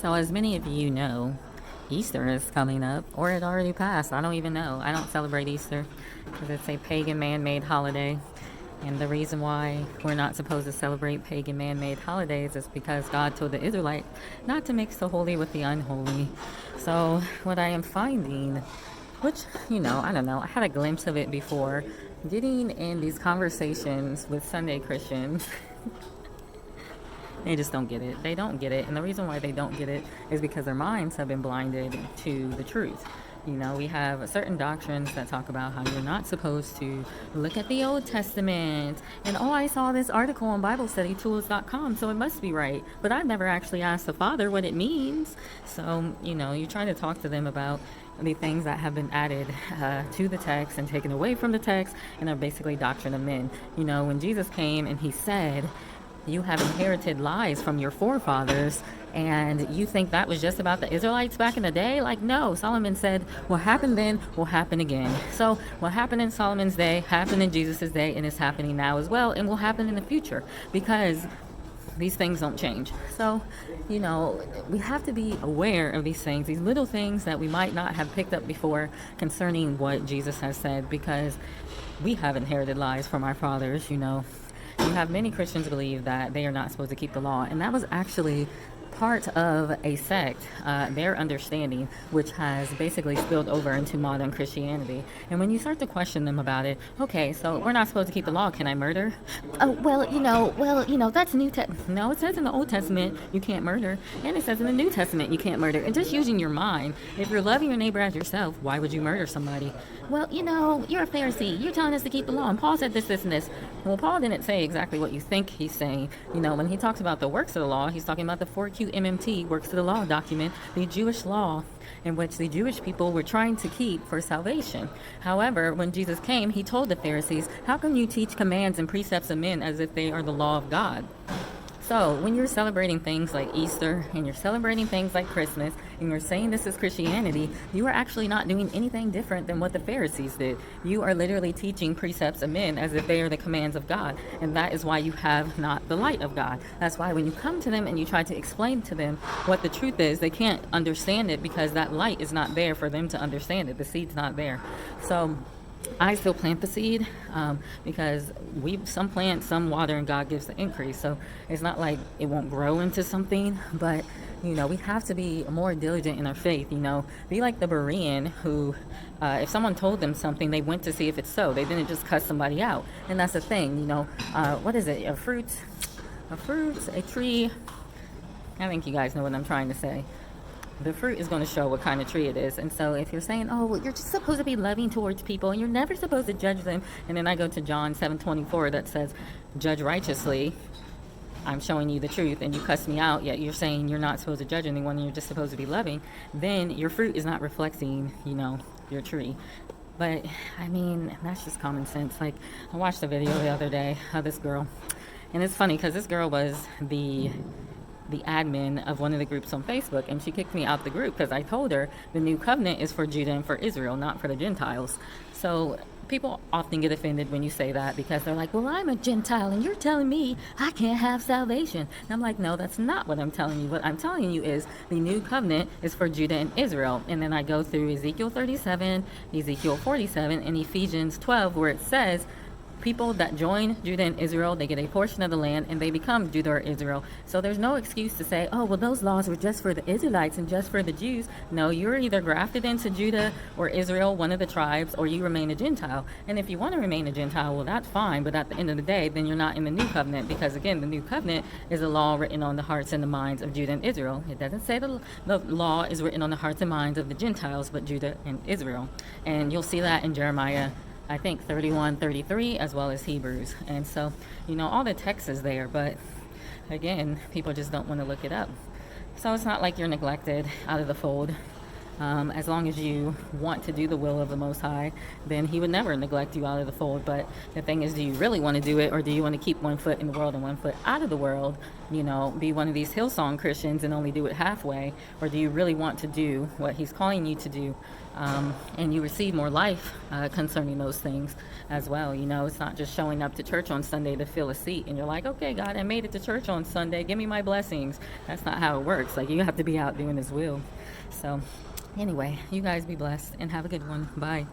So, as many of you know, Easter is coming up, or it already passed. I don't even know. I don't celebrate Easter because it's a pagan man made holiday. And the reason why we're not supposed to celebrate pagan man made holidays is because God told the Israelites not to mix the holy with the unholy. So, what I am finding, which, I don't know, I had a glimpse of it before, getting in these conversations with Sunday Christians. They just don't get it. They don't get it. And the reason why they don't get it is because their minds have been blinded to the truth. We have certain doctrines that talk about how you're not supposed to look at the Old Testament. And, I saw this article on BibleStudyTools.com, so it must be right. But I've never actually asked the Father what it means. So, you try to talk to them about the things that have been added to the text and taken away from the text and are basically doctrine of men. When Jesus came and he said, you have inherited lies from your forefathers, and you think that was just about the Israelites back in the day? Like, no. Solomon said, what happened then will happen again. So what happened in Solomon's day happened in Jesus' day, and is happening now as well, and will happen in the future, because these things don't change. So, we have to be aware of these things, these little things that we might not have picked up before concerning what Jesus has said, because we have inherited lies from our fathers. You have many Christians believe that they are not supposed to keep the law, and that was actually part of a sect, their understanding, which has basically spilled over into modern Christianity. And when you start to question them about it, okay, so we're not supposed to keep the law, can I murder? Oh, that's New Testament. No, it says in the Old Testament you can't murder, and it says in the New Testament you can't murder. And just using your mind, if you're loving your neighbor as yourself, why would you murder somebody? Well, you're a Pharisee, you're telling us to keep the law, and Paul said this, and this. Well, Paul didn't say exactly what you think he's saying. When he talks about the works of the law, he's talking about the 4QMMT, works of the law document, the Jewish law, in which the Jewish people were trying to keep for salvation. However, when Jesus came, he told the Pharisees, how come you teach commands and precepts of men as if they are the law of God? So when you're celebrating things like Easter and you're celebrating things like Christmas and you're saying this is Christianity, you are actually not doing anything different than what the Pharisees did. You are literally teaching precepts of men as if they are the commands of God. And that is why you have not the light of God. That's why when you come to them and you try to explain to them what the truth is, they can't understand it because that light is not there for them to understand it. The seed's not there. So I still plant the seed because some plant, some water, and God gives the increase. So it's not like it won't grow into something, but we have to be more diligent in our faith. Be like the Berean who, if someone told them something, they went to see if it's so. They didn't just cuss somebody out. And that's the thing. What is it? A fruit, a tree. I think you guys know what I'm trying to say. The fruit is going to show what kind of tree it is. And so if you're saying, you're just supposed to be loving towards people and you're never supposed to judge them, and then I go to John 7:24 that says, judge righteously, I'm showing you the truth, and you cuss me out, yet you're saying you're not supposed to judge anyone and you're just supposed to be loving, then your fruit is not reflecting, your tree. But, that's just common sense. Like, I watched a video the other day of this girl, and it's funny because this girl was the admin of one of the groups on Facebook, and she kicked me out the group because I told her the new covenant is for Judah and for Israel, not for the Gentiles. So people often get offended when you say that because they're like, well, I'm a Gentile and you're telling me I can't have salvation. And I'm like, no, that's not what I'm telling you. What I'm telling you is the new covenant is for Judah and Israel. And then I go through Ezekiel 37, Ezekiel 47, and Ephesians 12, where it says people that join Judah and Israel, they get a portion of the land and they become Judah or Israel. So there's no excuse to say, those laws were just for the Israelites and just for the Jews. No, you're either grafted into Judah or Israel, one of the tribes, or you remain a Gentile. And if you want to remain a Gentile, well, that's fine. But at the end of the day, then you're not in the new covenant, because again, the new covenant is a law written on the hearts and the minds of Judah and Israel. It doesn't say the law is written on the hearts and minds of the Gentiles, but Judah and Israel. And you'll see that in Jeremiah, I think 31:33, as well as Hebrews. And so, all the text is there, but again, people just don't want to look it up. So it's not like you're neglected out of the fold. As long as you want to do the will of the Most High, then He would never neglect you out of the fold. But the thing is, do you really want to do it, or do you want to keep one foot in the world and one foot out of the world? be one of these Hillsong Christians and only do it halfway? Or do you really want to do what he's calling you to do? And you receive more life concerning those things as well. It's not just showing up to church on Sunday to fill a seat and you're like, okay, God, I made it to church on Sunday. Give me my blessings. That's not how it works. Like, you have to be out doing his will. So anyway, you guys be blessed and have a good one. Bye.